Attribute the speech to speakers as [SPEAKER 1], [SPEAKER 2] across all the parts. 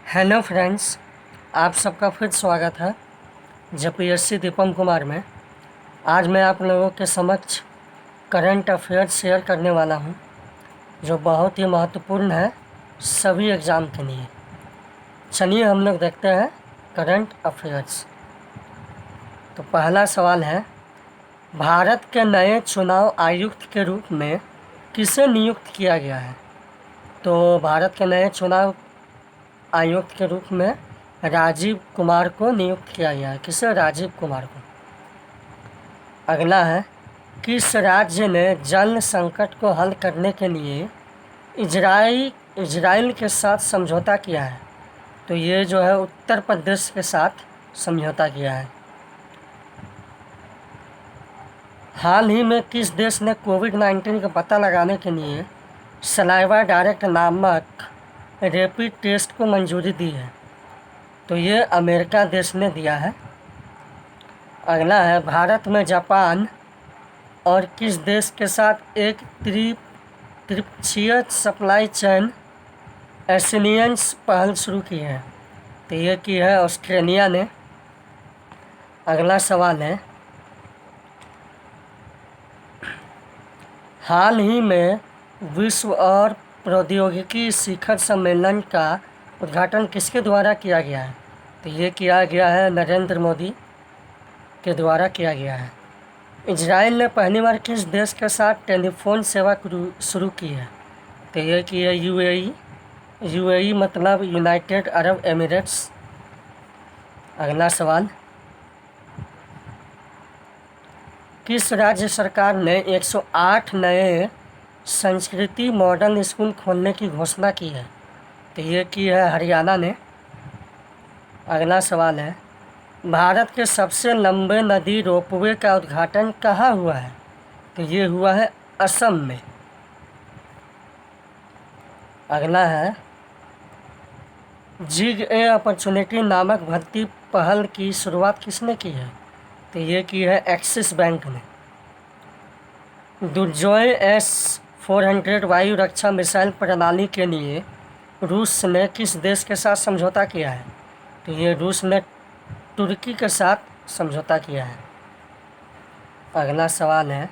[SPEAKER 1] Hello friends, आप सबका फिर स्वागत है जेपीएससी दीपम कुमार में। आज मैं आप लोगों के समक्ष करंट अफेयर्स शेयर करने वाला हूं, जो बहुत ही महत्वपूर्ण है सभी एग्ज़ाम के लिए। चलिए हम लोग देखते हैं करंट अफेयर्स। तो पहला सवाल है, भारत के नए चुनाव आयुक्त के रूप में किसे नियुक्त किया गया है? तो भारत के नए चुनाव आयुक्त के रूप में राजीव कुमार को नियुक्त किया गया है। किसे? राजीव कुमार को। अगला है, किस राज्य ने जल संकट को हल करने के लिए इजराइल के साथ समझौता किया है? तो ये जो है उत्तर प्रदेश के साथ समझौता किया है। हाल ही में किस देश ने कोविड-19 का पता लगाने के लिए सलाइवा डायरेक्ट नामक रैपिड टेस्ट को मंजूरी दी है? तो ये अमेरिका देश ने दिया है। अगला है, भारत में जापान और किस देश के साथ एक त्रिपक्षीय सप्लाई चेन एसिलियंस पहल शुरू की है? तो ये की है ऑस्ट्रेलिया ने। अगला सवाल है, हाल ही में विश्व और प्रौद्योगिकी शिखर सम्मेलन का उद्घाटन किसके द्वारा किया गया है? तो ये किया गया है नरेंद्र मोदी के द्वारा किया गया है। इजराइल ने पहली बार किस देश के साथ टेलीफोन सेवा शुरू की है? तो ये की है यूएई मतलब यूनाइटेड अरब एमिरेट्स। अगला सवाल, किस राज्य सरकार ने 108 नए संस्कृति मॉडल स्कूल खोलने की घोषणा की है? तो ये की है हरियाणा ने। अगला सवाल है, भारत के सबसे लंबे नदी रोपवे का उद्घाटन कहाँ हुआ है? तो ये हुआ है असम में। अगला है, जिग ए अपॉर्चुनिटी नामक भर्ती पहल की शुरुआत किसने की है? तो ये की है एक्सिस बैंक ने। दुर्जोय S-400 वायु रक्षा मिसाइल प्रणाली के लिए रूस ने किस देश के साथ समझौता किया है? तो ये रूस ने तुर्की के साथ समझौता किया है। अगला सवाल है,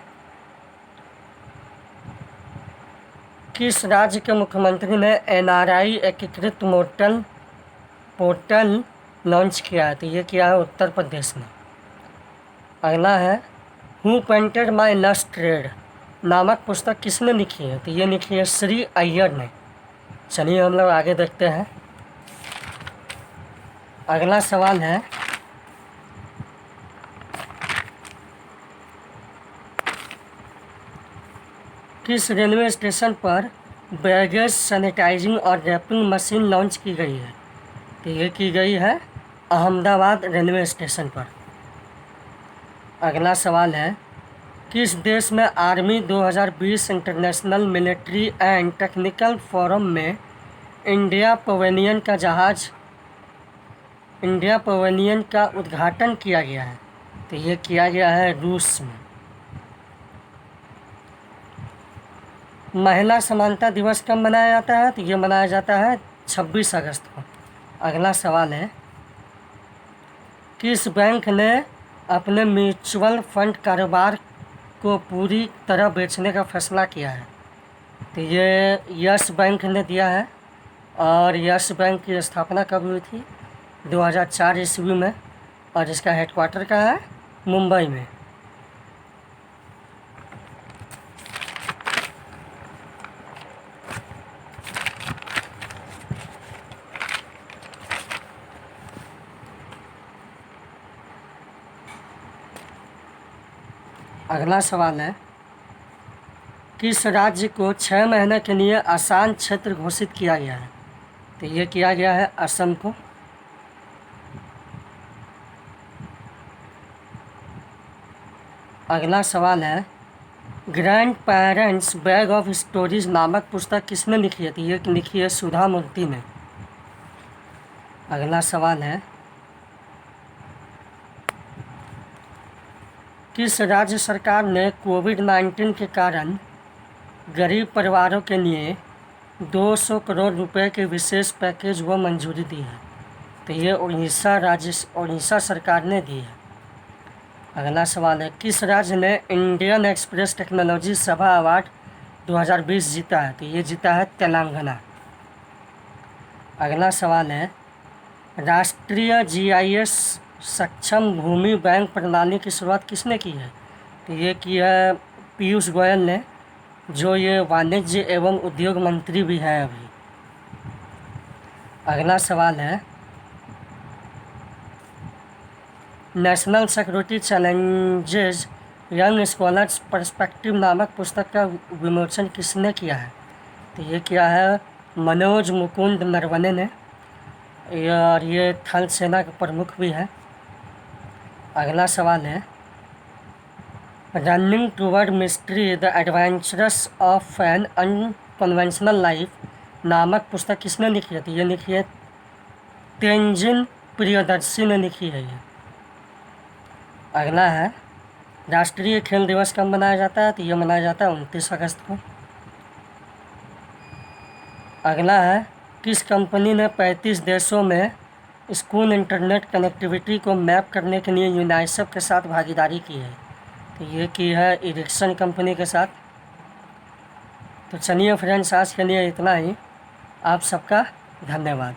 [SPEAKER 1] किस राज्य के मुख्यमंत्री ने NRI एकीकृत पोर्टल लॉन्च किया है? तो ये किया है उत्तर प्रदेश ने। अगला है, who painted my lust red नामक पुस्तक किसने लिखी है? तो ये लिखी है श्री अय्यर ने। चलिए हम लोग आगे देखते हैं। अगला सवाल है, किस रेलवे स्टेशन पर बैगेज सैनिटाइजिंग और रैपिंग मशीन लॉन्च की गई है? तो ये की गई है अहमदाबाद रेलवे स्टेशन पर। अगला सवाल है, किस देश में army 2020 international military and technical forum में इंडिया पवेलियन का उद्घाटन किया गया है? तो ये किया गया है रूस में। महिला समानता दिवस कब मनाया जाता है? तो ये मनाया जाता है 26 अगस्त को। अगला सवाल है, किस बैंक ने अपने म्यूचुअल फंड कारोबार को पूरी तरह बेचने का फैसला किया है? तो ये यस बैंक ने दिया है। और यस बैंक की स्थापना कब हुई थी? 2004 ईस्वी में, और इसका हेडक्वार्टर कहाँ है? मुंबई में। अगला सवाल है, किस राज्य को 6 महीने के लिए आसान क्षेत्र घोषित किया गया है? तो ये किया गया है असम को। अगला सवाल है, grand parents bag of stories नामक पुस्तक किसने लिखी है? तो ये लिखी है सुधा मूर्ति ने। अगला सवाल है, किस राज्य सरकार ने कोविड-19 के कारण गरीब परिवारों के लिए 200 करोड़ रुपए के विशेष पैकेज को मंजूरी दी है। तो ये उड़ीसा सरकार ने दी है। अगला सवाल है, किस राज्य ने इंडियन एक्सप्रेस टेक्नोलॉजी सभा अवार्ड 2020 जीता है? तो ये जीता है तेलंगाना। अगला सवाल है, राष्ट्रीय जीआईएस सक्षम भूमि बैंक प्रणाली की शुरुआत किसने की है? तो ये की है पीयूष गोयल ने, जो ये वाणिज्य एवं उद्योग मंत्री भी हैं अभी। अगला सवाल है, national security challenges young scholars perspective नामक पुस्तक का विमोचन किसने किया है? तो ये किया है मनोज मुकुंद नरवणे ने, और ये थल सेना के प्रमुख भी हैं। अगला सवाल है, running toward mystery the adventures of an unconventional life नामक पुस्तक किसने लिखी है? तो ये लिखी है तेंजिन प्रियदर्शी ने लिखी है ये। अगला है, राष्ट्रीय खेल दिवस कब मनाया जाता है? तो ये मनाया जाता है 29 अगस्त को। अगला है, किस कंपनी ने 35 देशों में स्कूल इंटरनेट कनेक्टिविटी को मैप करने के लिए यूनिसेफ के साथ भागीदारी की है? तो ये की है इरिक्सन कंपनी के साथ। तो चलिए फ्रेंड्स, आज के लिए इतना ही। आप सबका धन्यवाद।